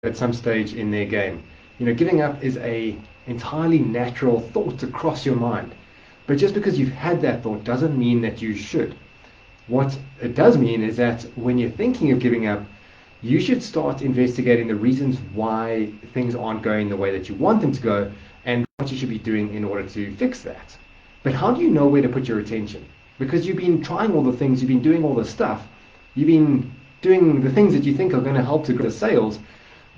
at some stage in their game. Giving up is a entirely natural thought to cross your mind. But just because you've had that thought doesn't mean that you should. What it does mean is that when you're thinking of giving up, you should start investigating the reasons why things aren't going the way that you want them to go and what you should be doing in order to fix that. But how do you know where to put your attention? Because you've been trying all the things, you've been doing all the stuff, you've been doing the things that you think are going to help to grow the sales,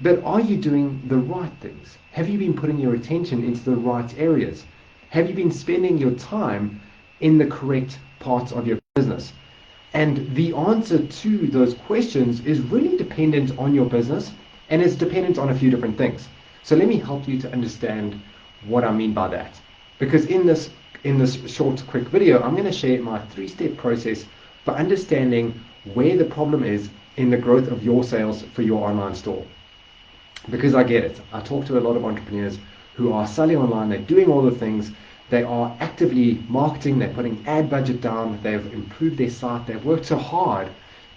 but are you doing the right things? Have you been putting your attention into the right areas? Have you been spending your time in the correct parts of your business? And the answer to those questions is really dependent on your business, and it's dependent on a few different things. So let me help you to understand what I mean by that. Because in this short, quick video, I'm going to share my 3-step process for understanding where the problem is in the growth of your sales for your online store. Because I get it. I talk to a lot of entrepreneurs who are selling online, they're doing all the things, they are actively marketing, they're putting ad budget down, they've improved their site, they've worked so hard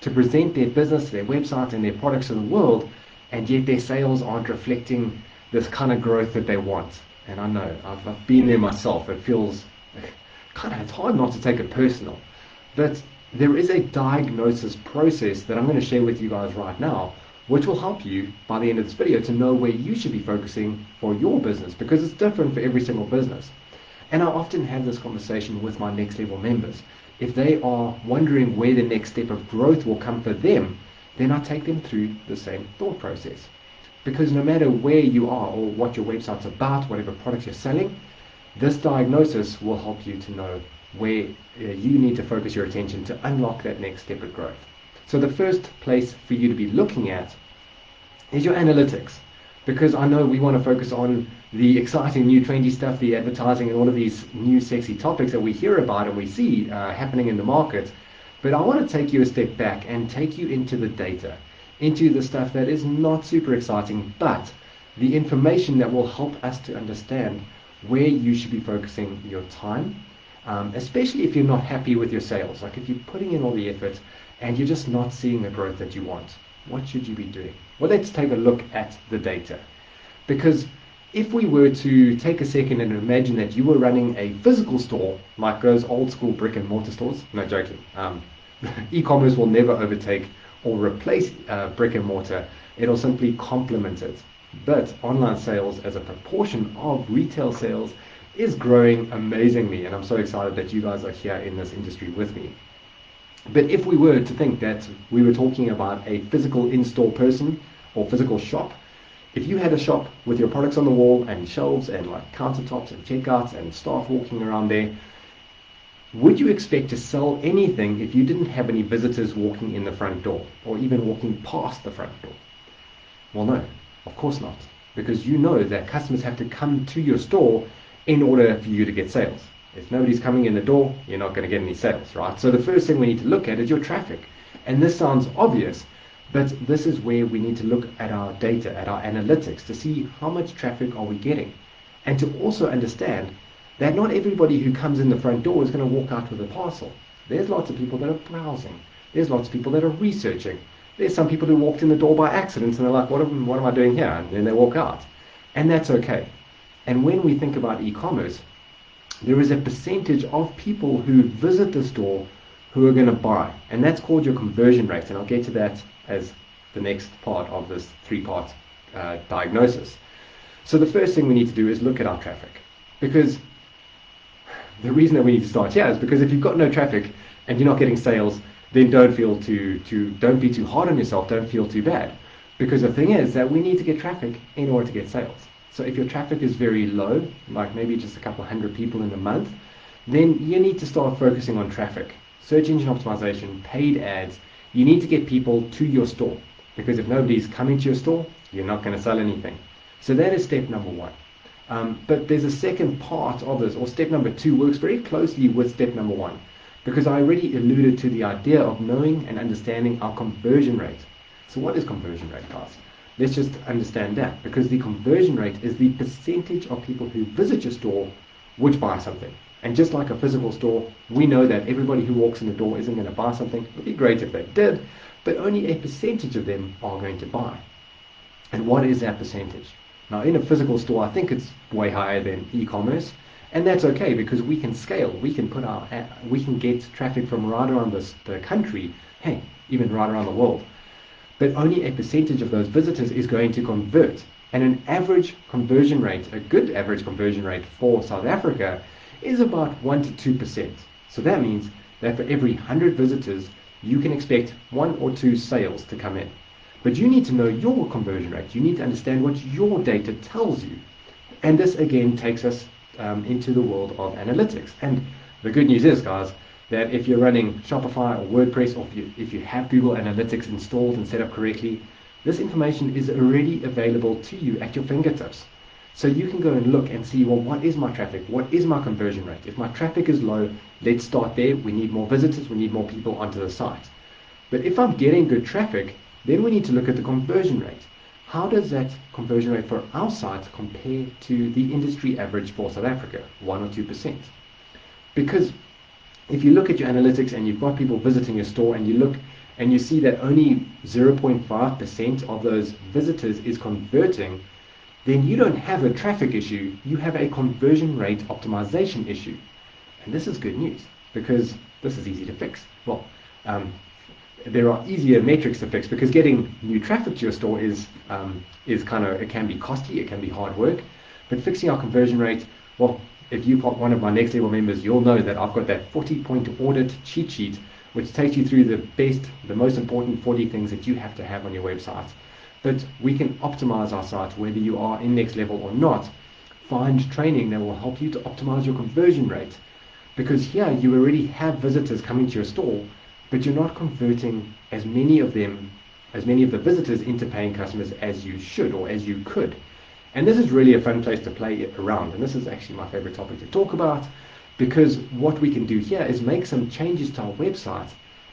to present their business, their website and their products to the world, and yet their sales aren't reflecting this kind of growth that they want. And I know, I've been there myself. It feels it's hard not to take it personal. But there is a diagnosis process that I'm going to share with you guys right now, which will help you by the end of this video to know where you should be focusing for your business, because it's different for every single business. And I often have this conversation with my next level members. If they are wondering where the next step of growth will come for them, then I take them through the same thought process. Because no matter where you are or what your website's about, whatever products you're selling, this diagnosis will help you to know where you need to focus your attention to unlock that next step of growth. So the first place for you to be looking at is your analytics. Because I know we want to focus on the exciting new trendy stuff, the advertising and all of these new sexy topics that we hear about and we see happening in the market. But I want to take you a step back and take you into the data, into the stuff that is not super exciting, but the information that will help us to understand where you should be focusing your time, especially if you're not happy with your sales. Like if you're putting in all the effort and you're just not seeing the growth that you want, what should you be doing? Well, let's take a look at the data. Because if we were to take a second and imagine that you were running a physical store, like those old school brick and mortar stores, no joking, e-commerce will never overtake or replace brick and mortar. It'll simply complement it. But online sales as a proportion of retail sales is growing amazingly, and I'm so excited that you guys are here in this industry with me. But if we were to think that we were talking about a physical in-store person or physical shop, if you had a shop with your products on the wall and shelves and like countertops and checkouts and staff walking around there, would you expect to sell anything if you didn't have any visitors walking in the front door or even walking past the front door? Well, no, of course not, because you know that customers have to come to your store in order for you to get sales. If nobody's coming in the door, you're not going to get any sales, right? So the first thing we need to look at is your traffic. And this sounds obvious, but this is where we need to look at our data, at our analytics, to see how much traffic are we getting. And to also understand that not everybody who comes in the front door is going to walk out with a parcel. There's lots of people that are browsing. There's lots of people that are researching. There's some people who walked in the door by accident and they're like, what am I doing here? And then they walk out. And that's okay. And when we think about e-commerce, there is a percentage of people who visit the store who are going to buy. And that's called your conversion rate. And I'll get to that as the next part of this 3-part diagnosis. So the first thing we need to do is look at our traffic. Because the reason that we need to start here is because if you've got no traffic and you're not getting sales, then don't be too hard on yourself, don't feel too bad. Because the thing is that we need to get traffic in order to get sales. So if your traffic is very low, like maybe just a couple hundred people in a month, then you need to start focusing on traffic. Search engine optimization, paid ads. You need to get people to your store. Because if nobody's coming to your store, you're not going to sell anything. So that is step number 1. But there's a second part of this, or step number 2 works very closely with step number 1. Because I already alluded to the idea of knowing and understanding our conversion rate. So what is conversion rate, guys? Let's just understand that, because the conversion rate is the percentage of people who visit your store which buy something. And just like a physical store, we know that everybody who walks in the door isn't going to buy something. It would be great if they did, but only a percentage of them are going to buy. And what is that percentage? Now, in a physical store, I think it's way higher than e-commerce, and that's okay because we can scale. We can get traffic from right around the country, hey, even right around the world. But only a percentage of those visitors is going to convert. And an average conversion rate, a good average conversion rate for South Africa, is about 1 to 2%. So that means that for every 100 visitors, you can expect 1 or 2 sales to come in. But you need to know your conversion rate. You need to understand what your data tells you. And this again takes us into the world of analytics. And the good news is, guys, that if you're running Shopify or WordPress, or if you have Google Analytics installed and set up correctly, this information is already available to you at your fingertips. So you can go and look and see, well, what is my traffic? What is my conversion rate? If my traffic is low, let's start there. We need more visitors. We need more people onto the site. But if I'm getting good traffic, then we need to look at the conversion rate. How does that conversion rate for our site compare to the industry average for South Africa, 1 or 2%? Because if you look at your analytics and you've got people visiting your store and you look and you see that only 0.5% of those visitors is converting, then you don't have a traffic issue, you have a conversion rate optimization issue. And this is good news because this is easy to fix. Well, there are easier metrics to fix because getting new traffic to your store is it can be costly, it can be hard work. But fixing our conversion rate, well, if you've got one of my next level members, you'll know that I've got that 40-point audit cheat sheet, which takes you through the most important 40 things that you have to have on your website. But we can optimize our site, whether you are in next level or not. Find training that will help you to optimize your conversion rate. Because here you already have visitors coming to your store, but you're not converting as many of the visitors into paying customers as you should or as you could. And this is really a fun place to play around. And this is actually my favorite topic to talk about, because what we can do here is make some changes to our website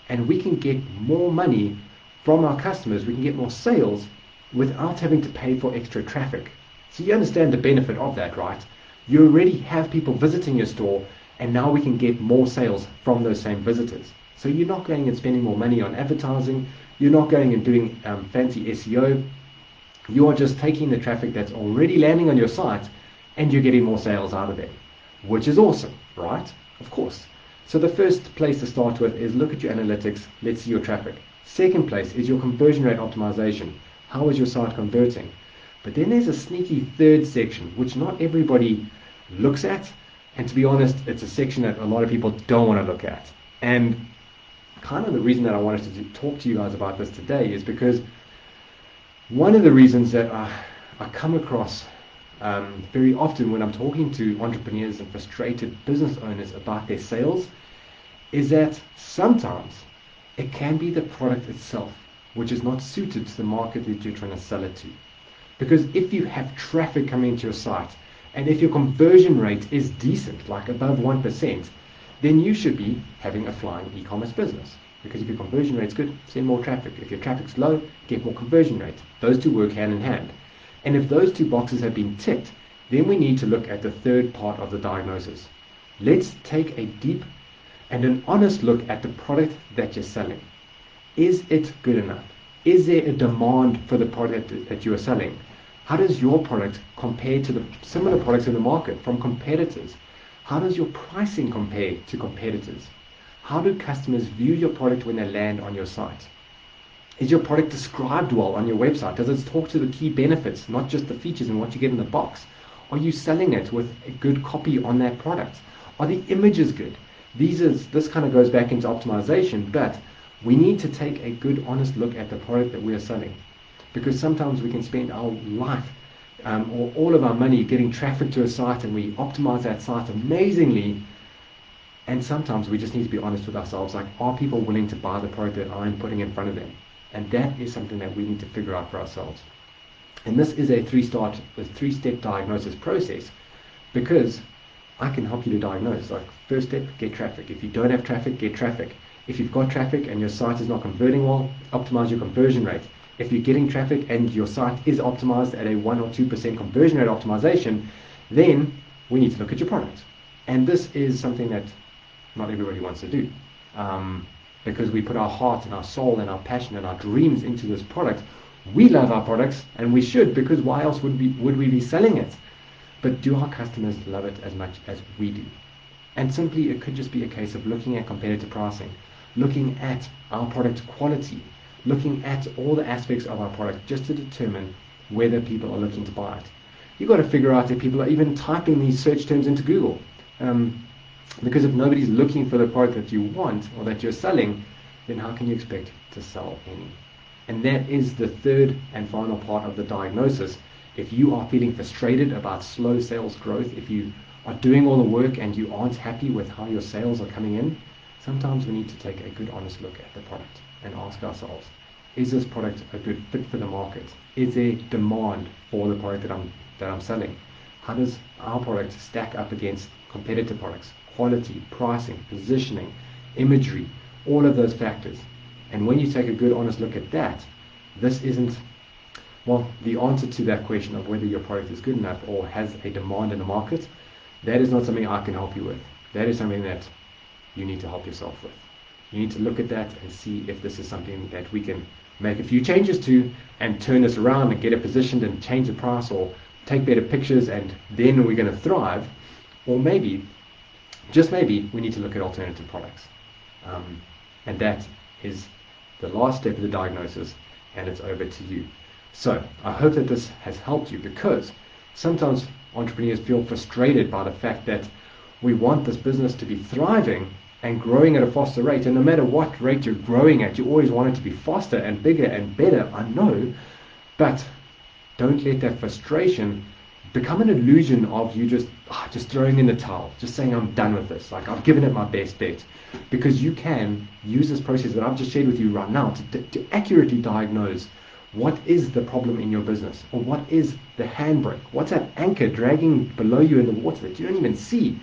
and we can get more money from our customers. We can get more sales without having to pay for extra traffic. So you understand the benefit of that, right? You already have people visiting your store, and now we can get more sales from those same visitors. So you're not going and spending more money on advertising. You're not going and doing fancy SEO. You are just taking the traffic that's already landing on your site and you're getting more sales out of it, which is awesome, right? Of course. So the first place to start with is look at your analytics. Let's see your traffic. Second place is your conversion rate optimization. How is your site converting? But then there's a sneaky third section, which not everybody looks at. And to be honest, it's a section that a lot of people don't want to look at. And kind of the reason that I wanted to talk to you guys about this today is because one of the reasons that I come across very often when I'm talking to entrepreneurs and frustrated business owners about their sales is that sometimes it can be the product itself which is not suited to the market that you're trying to sell it to. Because if you have traffic coming to your site and if your conversion rate is decent, like above 1%, then you should be having a flying e-commerce business. Because if your conversion rate's good, send more traffic. If your traffic's low, get more conversion rate. Those two work hand in hand. And if those two boxes have been ticked, then we need to look at the third part of the diagnosis. Let's take a deep and an honest look at the product that you're selling. Is it good enough? Is there a demand for the product that you are selling? How does your product compare to the similar products in the market from competitors? How does your pricing compare to competitors? How do customers view your product when they land on your site? Is your product described well on your website? Does it talk to the key benefits, not just the features and what you get in the box? Are you selling it with a good copy on that product? Are the images good? This kind of goes back into optimization, but we need to take a good, honest look at the product that we are selling. Because sometimes we can spend our life or all of our money getting traffic to a site and we optimize that site amazingly. And sometimes we just need to be honest with ourselves, like, are people willing to buy the product that I'm putting in front of them? And that is something that we need to figure out for ourselves. And this is a three-step diagnosis process, because I can help you to diagnose. Like, first step, get traffic. If you don't have traffic, get traffic. If you've got traffic and your site is not converting well, optimize your conversion rate. If you're getting traffic and your site is optimized at a 1 or 2% conversion rate optimization, then we need to look at your product. And this is something that not everybody wants to do, because we put our heart and our soul and our passion and our dreams into this product. We love our products, and we should, because why else would we be selling it? But do our customers love it as much as we do? And simply, it could just be a case of looking at competitive pricing, looking at our product quality, looking at all the aspects of our product just to determine whether people are looking to buy it. You've got to figure out if people are even typing these search terms into Google. Because if nobody's looking for the product that you want or that you're selling, then how can you expect to sell any? And that is the third and final part of the diagnosis. If you are feeling frustrated about slow sales growth, if you are doing all the work and you aren't happy with how your sales are coming in, sometimes we need to take a good honest look at the product and ask ourselves, is this product a good fit for the market? Is there demand for the product that I'm selling? How does our product stack up against competitor products? Quality, pricing, positioning, imagery, all of those factors. And when you take a good honest look at that, this isn't, well, the answer to that question of whether your product is good enough or has a demand in the market, that is not something I can help you with. That is something that you need to help yourself with. You need to look at that and see if this is something that we can make a few changes to and turn this around and get it positioned and change the price or take better pictures, and then we're going to thrive. Or maybe, just maybe, we need to look at alternative products. And that is the last step of the diagnosis, and it's over to you. So I hope that this has helped you, because sometimes entrepreneurs feel frustrated by the fact that we want this business to be thriving and growing at a faster rate. And no matter what rate you're growing at, you always want it to be faster and bigger and better. I know, but don't let that frustration become an illusion of you just throwing in the towel, just saying I'm done with this, like I've given it my best bet. Because you can use this process that I've just shared with you right now to accurately diagnose what is the problem in your business, or what is the handbrake, what's that anchor dragging below you in the water that you don't even see.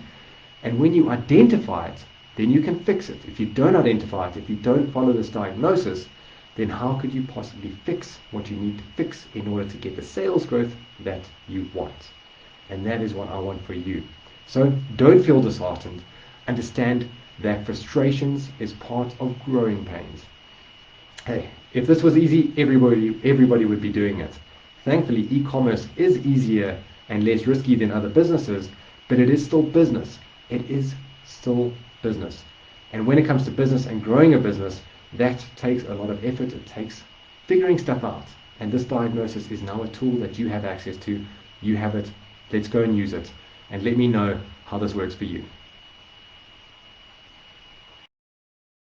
And when you identify it, then you can fix it. If you don't identify it, if you don't follow this diagnosis, then how could you possibly fix what you need to fix in order to get the sales growth that you want? And that is what I want for you. So don't feel disheartened. Understand that frustrations is part of growing pains. Hey, if this was easy, everybody would be doing it. Thankfully, e-commerce is easier and less risky than other businesses, but it is still business. It is still business. And when it comes to business and growing a business, that takes a lot of effort. It takes figuring stuff out. And this diagnosis is now a tool that you have access to. You have it. Let's go and use it. And let me know how this works for you.